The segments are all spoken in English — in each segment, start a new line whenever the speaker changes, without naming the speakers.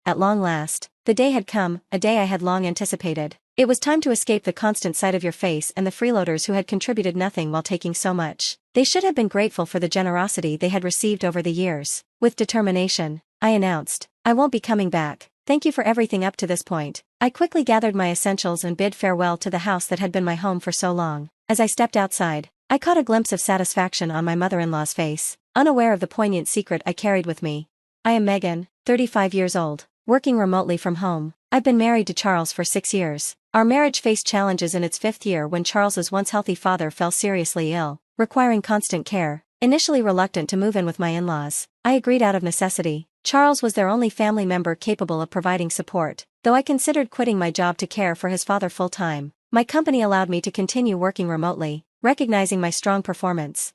at long last. The day had come, a day I had long anticipated. It was time to escape the constant sight of your face and the freeloaders who had contributed nothing while taking so much. They should have been grateful for the generosity they had received over the years. With determination, I announced, "I won't be coming back. Thank you for everything up to this point." I quickly gathered my essentials and bid farewell to the house that had been my home for so long. As I stepped outside, I caught a glimpse of satisfaction on my mother-in-law's face, unaware of the poignant secret I carried with me. I am Megan, 35 years old, working remotely from home. I've been married to Charles for 6 years. Our marriage faced challenges in its 5th year when Charles's once healthy father fell seriously ill, requiring constant care. Initially reluctant to move in with my in-laws, I agreed out of necessity. Charles was their only family member capable of providing support, though I considered quitting my job to care for his father full-time. My company allowed me to continue working remotely, recognizing my strong performance.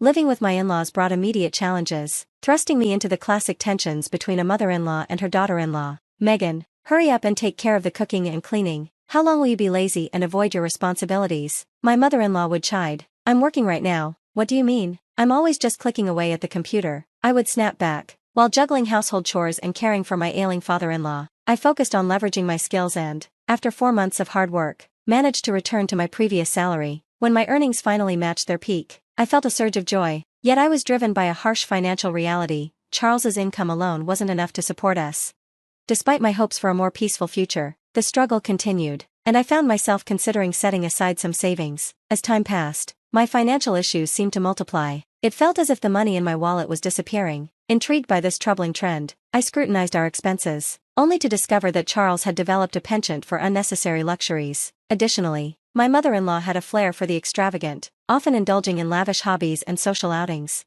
Living with my in-laws brought immediate challenges, thrusting me into the classic tensions between a mother-in-law and her daughter-in-law. "Megan, hurry up and take care of the cooking and cleaning. How long will you be lazy and avoid your responsibilities?" my mother-in-law would chide. "I'm working right now. What do you mean? I'm always just clicking away at the computer," I would snap back. While juggling household chores and caring for my ailing father-in-law, I focused on leveraging my skills and, after 4 months of hard work, managed to return to my previous salary. When my earnings finally matched their peak, I felt a surge of joy. Yet I was driven by a harsh financial reality. Charles's income alone wasn't enough to support us. Despite my hopes for a more peaceful future, the struggle continued, and I found myself considering setting aside some savings. As time passed, my financial issues seemed to multiply. It felt as if the money in my wallet was disappearing. Intrigued by this troubling trend, I scrutinized our expenses, only to discover that Charles had developed a penchant for unnecessary luxuries. Additionally, my mother-in-law had a flair for the extravagant, often indulging in lavish hobbies and social outings.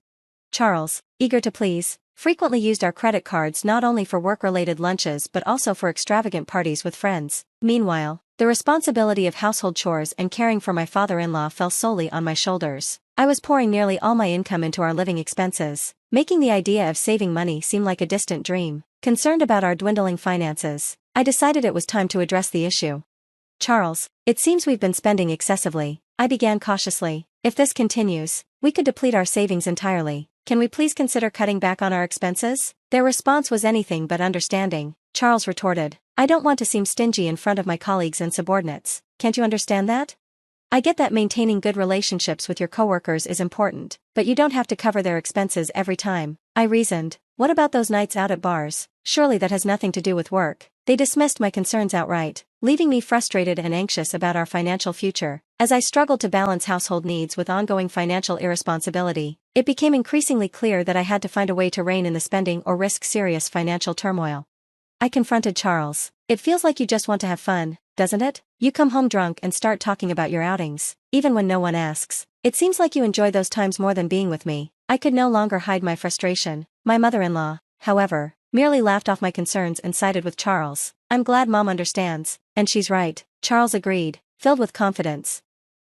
Charles, eager to please, frequently used our credit cards not only for work-related lunches but also for extravagant parties with friends. Meanwhile, the responsibility of household chores and caring for my father-in-law fell solely on my shoulders. I was pouring nearly all my income into our living expenses, making the idea of saving money seem like a distant dream. Concerned about our dwindling finances, I decided it was time to address the issue. "Charles, it seems we've been spending excessively," I began cautiously. "If this continues, we could deplete our savings entirely. Can we please consider cutting back on our expenses?" Their response was anything but understanding. Charles retorted, "I don't want to seem stingy in front of my colleagues and subordinates. Can't you understand that? I get that maintaining good relationships with your coworkers is important, but you don't have to cover their expenses every time." I reasoned. "What about those nights out at bars? Surely that has nothing to do with work." They dismissed my concerns outright, leaving me frustrated and anxious about our financial future. As I struggled to balance household needs with ongoing financial irresponsibility, it became increasingly clear that I had to find a way to rein in the spending or risk serious financial turmoil. I confronted Charles. "It feels like you just want to have fun, doesn't it? You come home drunk and start talking about your outings, even when no one asks. It seems like you enjoy those times more than being with me." I could no longer hide my frustration. My mother-in-law, however, merely laughed off my concerns and sided with Charles. "I'm glad Mom understands, and she's right," Charles agreed, filled with confidence.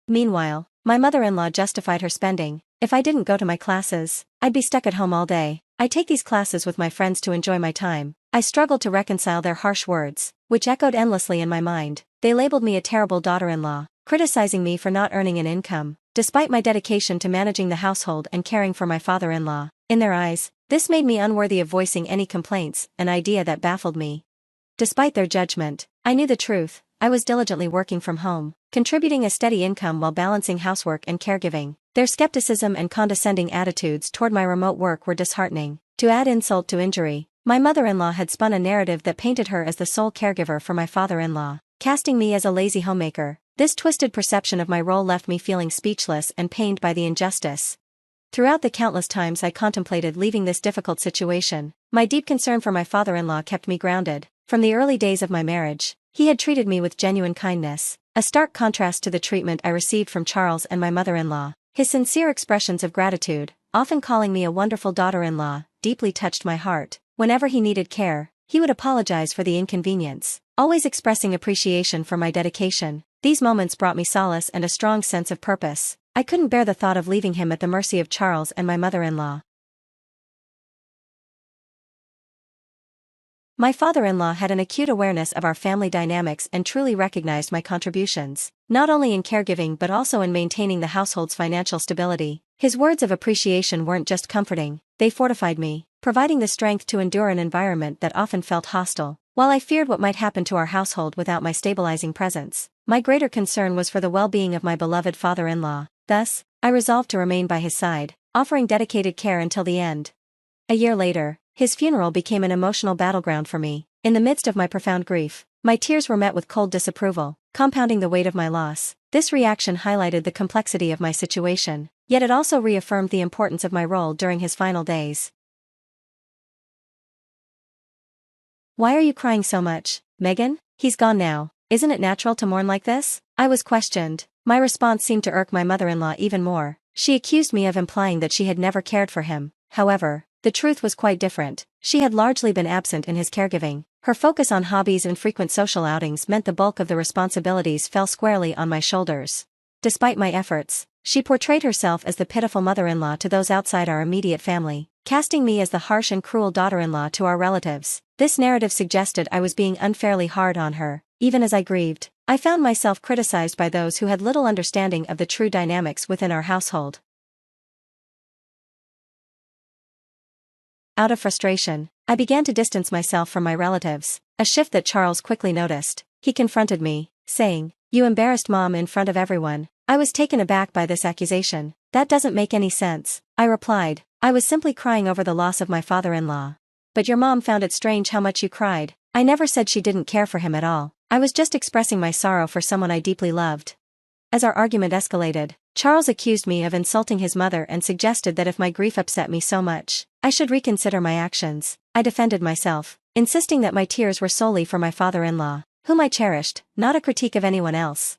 Meanwhile, my mother-in-law justified her spending. "If I didn't go to my classes, I'd be stuck at home all day. I take these classes with my friends to enjoy my time." I struggled to reconcile their harsh words, which echoed endlessly in my mind. They labeled me a terrible daughter-in-law, criticizing me for not earning an income, despite my dedication to managing the household and caring for my father-in-law. In their eyes, this made me unworthy of voicing any complaints, an idea that baffled me. Despite their judgment, I knew the truth. I was diligently working from home, contributing a steady income while balancing housework and caregiving. Their skepticism and condescending attitudes toward my remote work were disheartening. To add insult to injury, my mother-in-law had spun a narrative that painted her as the sole caregiver for my father-in-law, casting me as a lazy homemaker. This twisted perception of my role left me feeling speechless and pained by the injustice. Throughout the countless times I contemplated leaving this difficult situation, my deep concern for my father-in-law kept me grounded. From the early days of my marriage, he had treated me with genuine kindness, a stark contrast to the treatment I received from Charles and my mother-in-law. His sincere expressions of gratitude, often calling me a wonderful daughter-in-law, deeply touched my heart. Whenever he needed care, he would apologize for the inconvenience, always expressing appreciation for my dedication. These moments brought me solace and a strong sense of purpose. I couldn't bear the thought of leaving him at the mercy of Charles and my mother-in-law. My father-in-law had an acute awareness of our family dynamics and truly recognized my contributions, not only in caregiving but also in maintaining the household's financial stability. His words of appreciation weren't just comforting, they fortified me. providing the strength to endure an environment that often felt hostile. While I feared what might happen to our household without my stabilizing presence, my greater concern was for the well-being of my beloved father-in-law. Thus, I resolved to remain by his side, offering dedicated care until the end. A year later, his funeral became an emotional battleground for me. In the midst of my profound grief, my tears were met with cold disapproval, compounding the weight of my loss. This reaction highlighted the complexity of my situation, yet it also reaffirmed the importance of my role during his final days. "Why are you crying so much, Megan? He's gone now. Isn't it natural to mourn like this?" I was questioned. My response seemed to irk my mother-in-law even more. She accused me of implying that she had never cared for him. However, the truth was quite different. She had largely been absent in his caregiving. Her focus on hobbies and frequent social outings meant the bulk of the responsibilities fell squarely on my shoulders. Despite my efforts, she portrayed herself as the pitiful mother-in-law to those outside our immediate family, casting me as the harsh and cruel daughter-in-law to our relatives. This narrative suggested I was being unfairly hard on her. Even as I grieved, I found myself criticized by those who had little understanding of the true dynamics within our household. Out of frustration, I began to distance myself from my relatives, a shift that Charles quickly noticed. He confronted me, saying, "You embarrassed Mom in front of everyone." I was taken aback by this accusation. "That doesn't make any sense," I replied. "I was simply crying over the loss of my father-in-law." "But your mom found it strange how much you cried." "I never said she didn't care for him at all. I was just expressing my sorrow for someone I deeply loved." As our argument escalated, Charles accused me of insulting his mother and suggested that if my grief upset me so much, I should reconsider my actions. I defended myself, insisting that my tears were solely for my father-in-law, whom I cherished, not a critique of anyone else.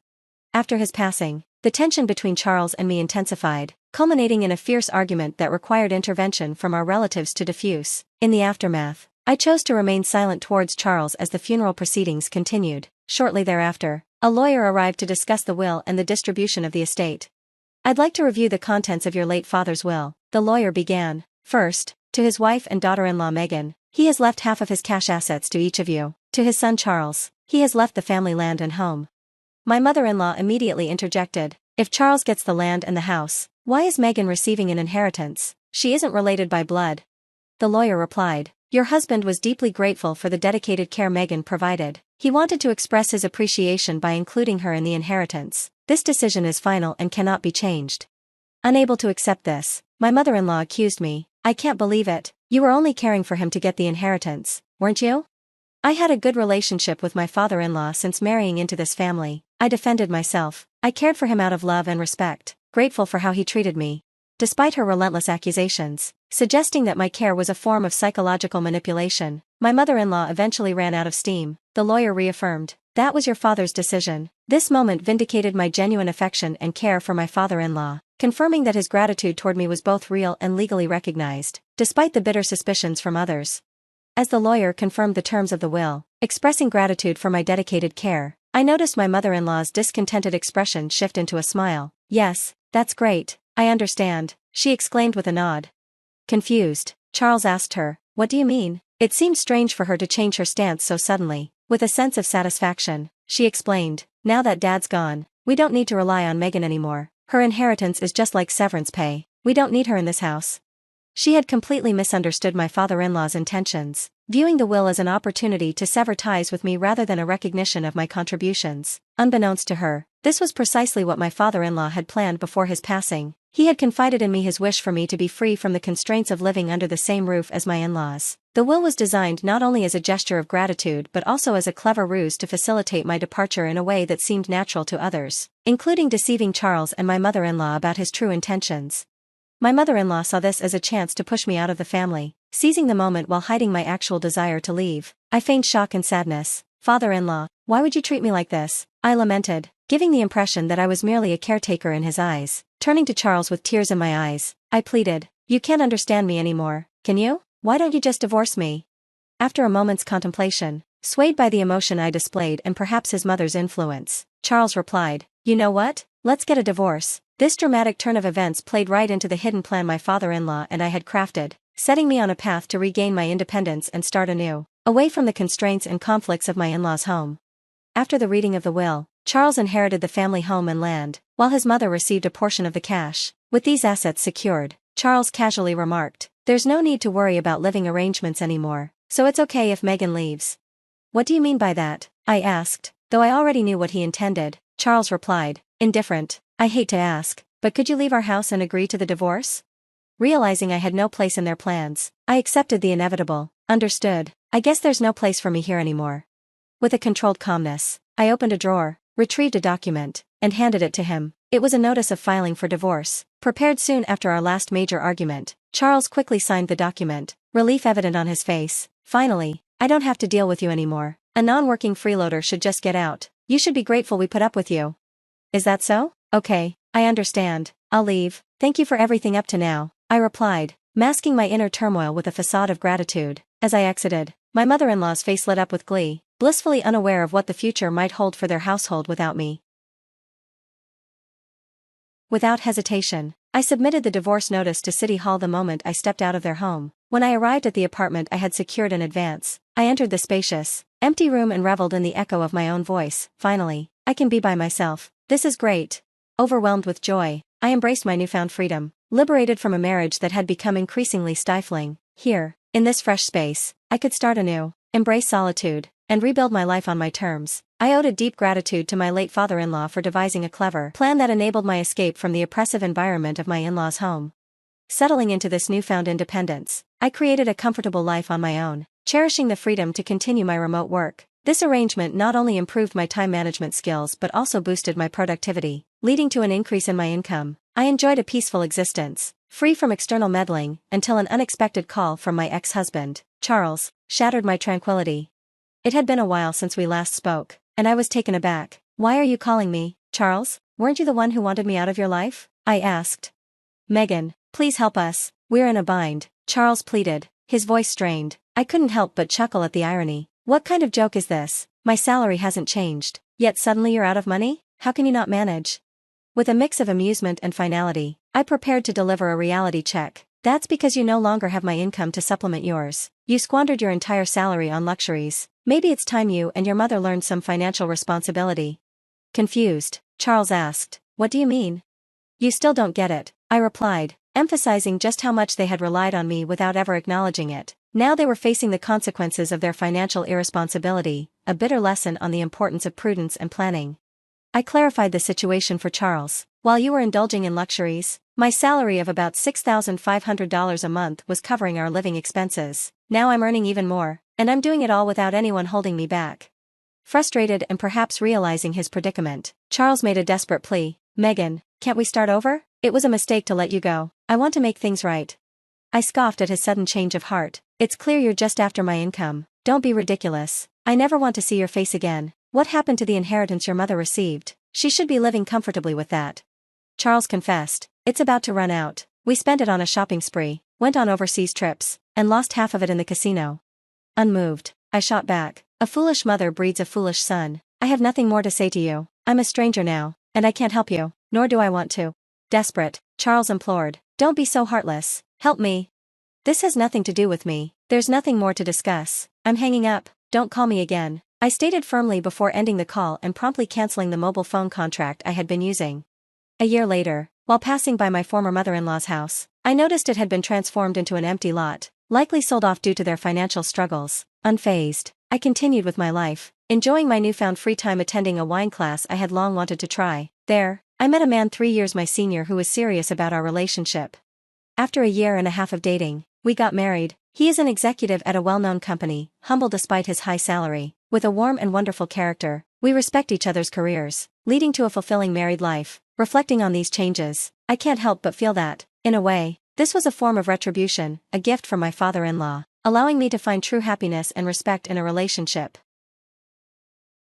After his passing, the tension between Charles and me intensified, culminating in a fierce argument that required intervention from our relatives to diffuse. In the aftermath, I chose to remain silent towards Charles as the funeral proceedings continued. Shortly thereafter, a lawyer arrived to discuss the will and the distribution of the estate. "I'd like to review the contents of your late father's will," the lawyer began. "First, to his wife and daughter-in-law Megan, he has left half of his cash assets to each of you. To his son Charles, he has left the family land and home." My mother-in-law immediately interjected, "If Charles gets the land and the house, why is Megan receiving an inheritance? She isn't related by blood." The lawyer replied, "Your husband was deeply grateful for the dedicated care Megan provided. He wanted to express his appreciation by including her in the inheritance. This decision is final and cannot be changed." Unable to accept this, my mother-in-law accused me. "I can't believe it. You were only caring for him to get the inheritance, weren't you?" I had a good relationship with my father-in-law since marrying into this family. I defended myself. I cared for him out of love and respect, grateful for how he treated me. Despite her relentless accusations, suggesting that my care was a form of psychological manipulation, my mother-in-law eventually ran out of steam. The lawyer reaffirmed, "That was your father's decision." This moment vindicated my genuine affection and care for my father-in-law, confirming that his gratitude toward me was both real and legally recognized, despite the bitter suspicions from others. As the lawyer confirmed the terms of the will, expressing gratitude for my dedicated care, I noticed my mother-in-law's discontented expression shift into a smile. "Yes, that's great, I understand," she exclaimed with a nod. Confused, Charles asked her, "What do you mean?" It seemed strange for her to change her stance so suddenly. With a sense of satisfaction, she explained, "Now that Dad's gone, we don't need to rely on Megan anymore. Her inheritance is just like severance pay. We don't need her in this house." She had completely misunderstood my father-in-law's intentions, viewing the will as an opportunity to sever ties with me rather than a recognition of my contributions. Unbeknownst to her, this was precisely what my father-in-law had planned before his passing. He had confided in me his wish for me to be free from the constraints of living under the same roof as my in-laws. The will was designed not only as a gesture of gratitude but also as a clever ruse to facilitate my departure in a way that seemed natural to others, including deceiving Charles and my mother-in-law about his true intentions. My mother-in-law saw this as a chance to push me out of the family, seizing the moment while hiding my actual desire to leave. I feigned shock and sadness. "Father-in-law, why would you treat me like this?" I lamented, giving the impression that I was merely a caretaker in his eyes. Turning to Charles with tears in my eyes, I pleaded, "You can't understand me anymore, can you? Why don't you just divorce me?" After a moment's contemplation, swayed by the emotion I displayed and perhaps his mother's influence, Charles replied, "You know what? Let's get a divorce." This dramatic turn of events played right into the hidden plan my father-in-law and I had crafted, setting me on a path to regain my independence and start anew, away from the constraints and conflicts of my in-laws' home. After the reading of the will, Charles inherited the family home and land, while his mother received a portion of the cash. With these assets secured, Charles casually remarked, There's no need to worry about living arrangements anymore, so it's okay if Megan leaves. What do you mean by that? I asked, though I already knew what he intended. Charles replied, indifferent, I hate to ask, but could you leave our house and agree to the divorce? Realizing I had no place in their plans, I accepted the inevitable. Understood. I guess there's no place for me here anymore. With a controlled calmness, I opened a drawer, retrieved a document, and handed it to him. It was a notice of filing for divorce, prepared soon after our last major argument. Charles quickly signed the document, relief evident on his face. Finally, I don't have to deal with you anymore. A non-working freeloader should just get out. You should be grateful we put up with you. Is that so? Okay, I understand. I'll leave. Thank you for everything up to now, I replied, masking my inner turmoil with a facade of gratitude. As I exited, my mother-in-law's face lit up with glee, blissfully unaware of what the future might hold for their household without me. Without hesitation, I submitted the divorce notice to City Hall the moment I stepped out of their home. When I arrived at the apartment I had secured in advance, I entered the spacious, empty room and reveled in the echo of my own voice. Finally, I can be by myself. This is great. Overwhelmed with joy, I embraced my newfound freedom, liberated from a marriage that had become increasingly stifling. Here, in this fresh space, I could start anew, embrace solitude, and rebuild my life on my terms. I owed a deep gratitude to my late father-in-law for devising a clever plan that enabled my escape from the oppressive environment of my in-laws' home. Settling into this newfound independence, I created a comfortable life on my own, cherishing the freedom to continue my remote work. This arrangement not only improved my time management skills but also boosted my productivity, leading to an increase in my income. I enjoyed a peaceful existence, free from external meddling, until an unexpected call from my ex-husband, Charles, shattered my tranquility. It had been a while since we last spoke, and I was taken aback. Why are you calling me, Charles? Weren't you the one who wanted me out of your life? I asked. Megan, please help us. We're in a bind, Charles pleaded, his voice strained. I couldn't help but chuckle at the irony. What kind of joke is this? My salary hasn't changed, yet suddenly you're out of money? How can you not manage? With a mix of amusement and finality, I prepared to deliver a reality check. That's because you no longer have my income to supplement yours. You squandered your entire salary on luxuries. Maybe it's time you and your mother learned some financial responsibility. Confused, Charles asked, what do you mean? You still don't get it, I replied, emphasizing just how much they had relied on me without ever acknowledging it. Now they were facing the consequences of their financial irresponsibility, a bitter lesson on the importance of prudence and planning. I clarified the situation for Charles. While you were indulging in luxuries, my salary of about $6,500 a month was covering our living expenses. Now I'm earning even more, and I'm doing it all without anyone holding me back. Frustrated and perhaps realizing his predicament, Charles made a desperate plea. Megan, can't we start over? It was a mistake to let you go. I want to make things right. I scoffed at his sudden change of heart. It's clear you're just after my income. Don't be ridiculous. I never want to see your face again. What happened to the inheritance your mother received? She should be living comfortably with that. Charles confessed. It's about to run out. We spent it on a shopping spree, went on overseas trips, and lost half of it in the casino. Unmoved, I shot back. A foolish mother breeds a foolish son. I have nothing more to say to you. I'm a stranger now, and I can't help you, nor do I want to. Desperate, Charles implored. Don't be so heartless. Help me. This has nothing to do with me. There's nothing more to discuss. I'm hanging up. Don't call me again, I stated firmly before ending the call and promptly canceling the mobile phone contract I had been using. A year later, while passing by my former mother-in-law's house, I noticed it had been transformed into an empty lot, likely sold off due to their financial struggles. Unfazed, I continued with my life, enjoying my newfound free time attending a wine class I had long wanted to try. There, I met a man 3 years my senior who was serious about our relationship. After a year and a half of dating, we got married. He is an executive at a well-known company, humble despite his high salary, with a warm and wonderful character. We respect each other's careers, leading to a fulfilling married life. Reflecting on these changes, I can't help but feel that, in a way, this was a form of retribution, a gift from my father-in-law, allowing me to find true happiness and respect in a relationship.